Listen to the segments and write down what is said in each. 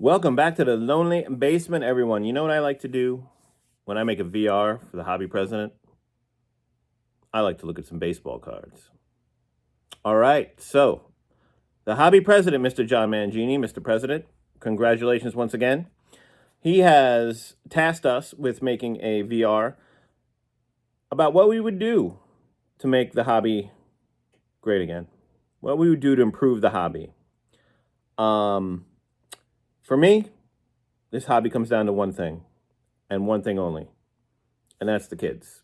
Welcome back to the Lonely Basement, everyone. You know what I like to do when I make a VR for the Hobby President? I like to look at some baseball cards. All right, so the Hobby President, Mr. John Mangini, Mr. President, congratulations once again. He has tasked us with making a VR about what we would do to make the hobby great again, what we would do to improve the hobby. For me, this hobby comes down to one thing, and one thing only, and that's the kids.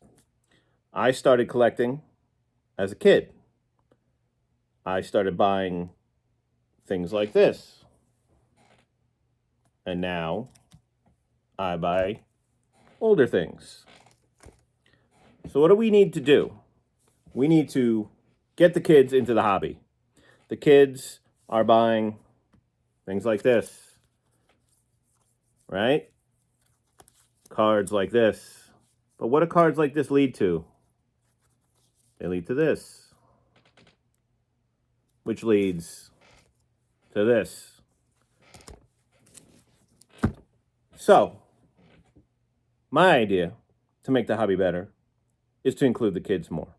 I started collecting as a kid. I started buying things like this. And now I buy older things. So what do we need to do? We need to get the kids into the hobby. The kids are buying things like this, right? Cards like this. But what do cards like this lead to? They lead to this, which leads to this. So, my idea to make the hobby better is to include the kids more.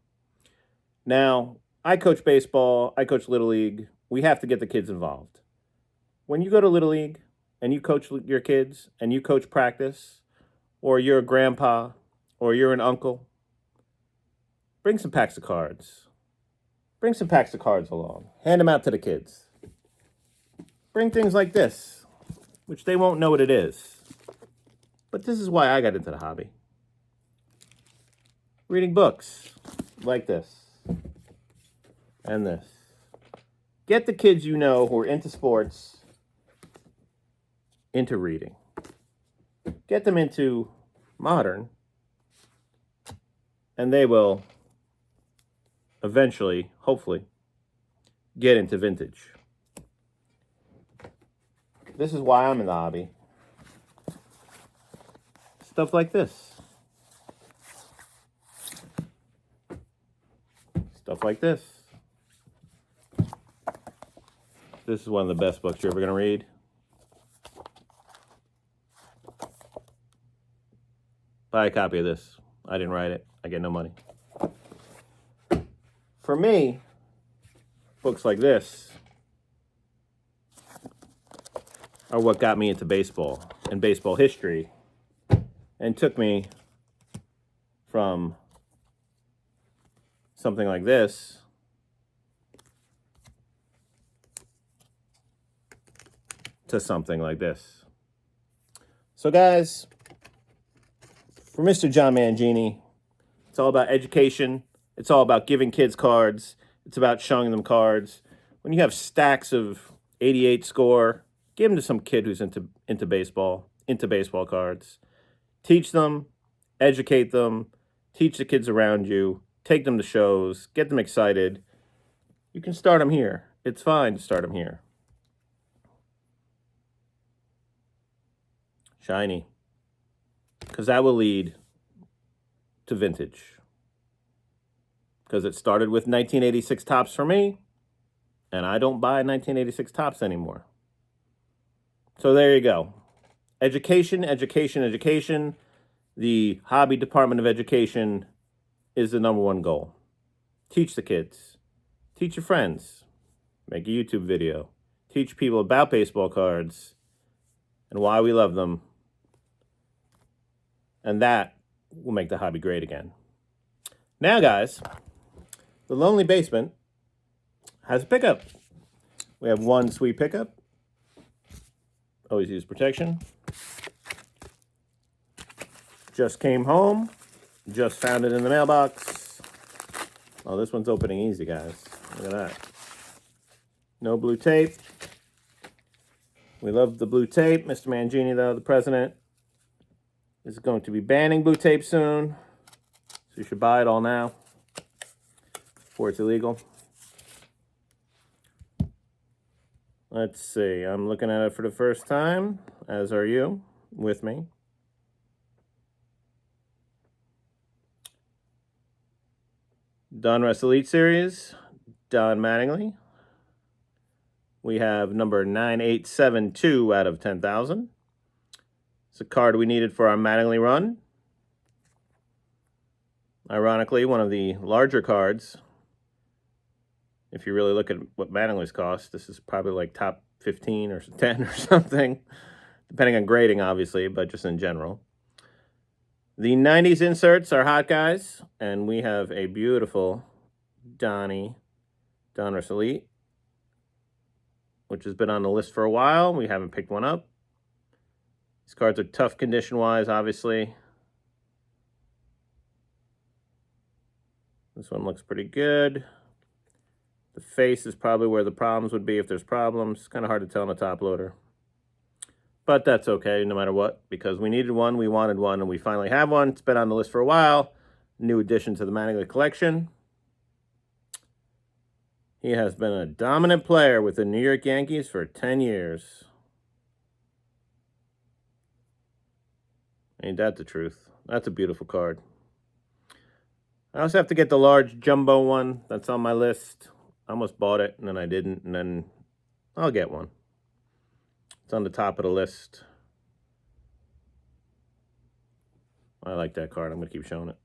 Now, I coach baseball, I coach Little League. We have to get the kids involved. When you go to Little League and you coach your kids and you coach practice, or you're a grandpa, or you're an uncle, bring some packs of cards. Bring some packs of cards along. Hand them out to the kids. Bring things like this, which they won't know what it is. But this is why I got into the hobby. Reading books like this and this. Get the kids you know who are into sports into reading. Get them into modern, and they will eventually, hopefully, get into vintage. This is why I'm in the hobby. Stuff like this. Stuff like this. This is one of the best books you're ever going to read. Buy a copy of this. I didn't write it. I get no money. For me, books like this are what got me into baseball and baseball history and took me from something like this to something like this. So guys, for Mr. John Mangini, it's all about education. It's all about giving kids cards. It's about showing them cards. When you have stacks of 88 score, give them to some kid who's into baseball cards. Teach them, educate them, teach the kids around you, take them to shows, get them excited. You can start them here. It's fine to start them here. Shiny. Because that will lead to vintage. Because it started with 1986 tops for me, and I don't buy 1986 tops anymore. So there you go. Education, education, education. The Hobby Department of Education is the number one goal. Teach the kids. Teach your friends. Make a YouTube video. Teach people about baseball cards and why we love them. And that will make the hobby great again. Now, guys, the Lonely Basement has a pickup. We have one sweet pickup. Always use protection. Just came home. Just found it in the mailbox. Oh, this one's opening easy, guys. Look at that. No blue tape. We love the blue tape. Mr. Mangini, though, the president, is going to be banning blue tape soon. So you should buy it all now before it's illegal. Let's see. I'm looking at it for the first time, as are you, with me. Donruss Elite Series, Don Mattingly. We have number 9872 out of 10,000. It's a card we needed for our Mattingly run. Ironically, one of the larger cards. If you really look at what Mattingly's cost, this is probably like top 15 or 10 or something, depending on grading, obviously, but just in general. The 90s inserts are hot, guys, and we have a beautiful Donruss Elite, which has been on the list for a while. We haven't picked one up. These cards are tough condition-wise, obviously. This one looks pretty good. The face is probably where the problems would be if there's problems. It's kind of hard to tell on a top loader. But that's okay, no matter what, because we needed one, we wanted one, and we finally have one. It's been on the list for a while. New addition to the Mattingly collection. He has been a dominant player with the New York Yankees for 10 years. Ain't that the truth? That's a beautiful card. I also have to get the large jumbo one that's on my list. I almost bought it, and then I didn't, and then I'll get one. It's on the top of the list. I like that card. I'm going to keep showing it.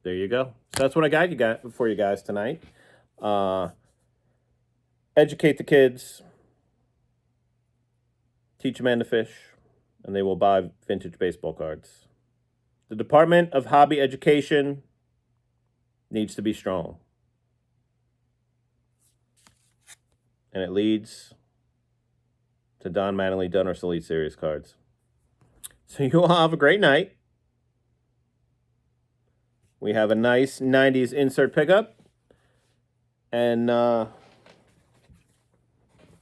There you go. So that's what I got for you guys tonight. Educate the kids. Teach them to fish. And they will buy vintage baseball cards. The Department of Hobby Education needs to be strong. And it leads to Don Mattingly Donruss Elite Series cards. So you all have a great night. We have a nice 90s insert pickup. And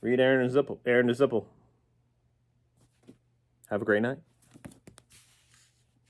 read Aaron and Zipple. Have a great night.